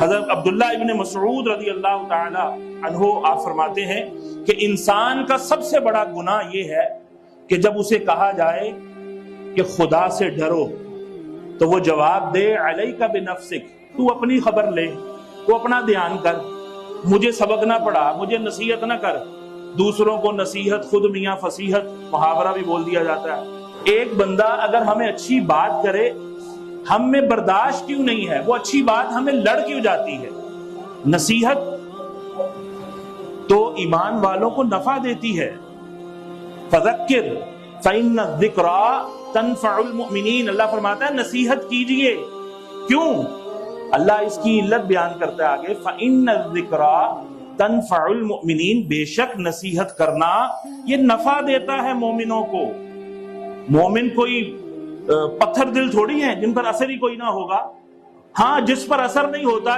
حضرت عبداللہ ابن مسعود رضی اللہ تعالی عنہ آپ فرماتے ہیں کہ انسان کا سب سے بڑا گناہ یہ ہے کہ جب اسے کہا جائے کہ خدا سے ڈرو تو وہ جواب دے علیک بنفسک، تو اپنی خبر لے، تو اپنا دھیان کر، مجھے سبق نہ پڑھا، مجھے نصیحت نہ کر۔ دوسروں کو نصیحت خود میاں فصیحت محاورہ بھی بول دیا جاتا ہے۔ ایک بندہ اگر ہمیں اچھی بات کرے، ہم میں برداشت کیوں نہیں ہے، وہ اچھی بات ہمیں لڑ کیوں جاتی ہے؟ نصیحت تو ایمان والوں کو نفع دیتی ہے۔ فذکر فإن الذکریٰ تنفع المؤمنین، اللہ فرماتا ہے نصیحت کیجئے۔ کیوں؟ اللہ اس کی علت بیان کرتا ہے آگے، فإن الذکریٰ تنفع المؤمنین، بے شک نصیحت کرنا یہ نفع دیتا ہے مومنوں کو۔ مومن کوئی پتھر دل تھوڑی ہیں جن پر اثر ہی کوئی نہ ہوگا۔ ہاں جس پر اثر نہیں ہوتا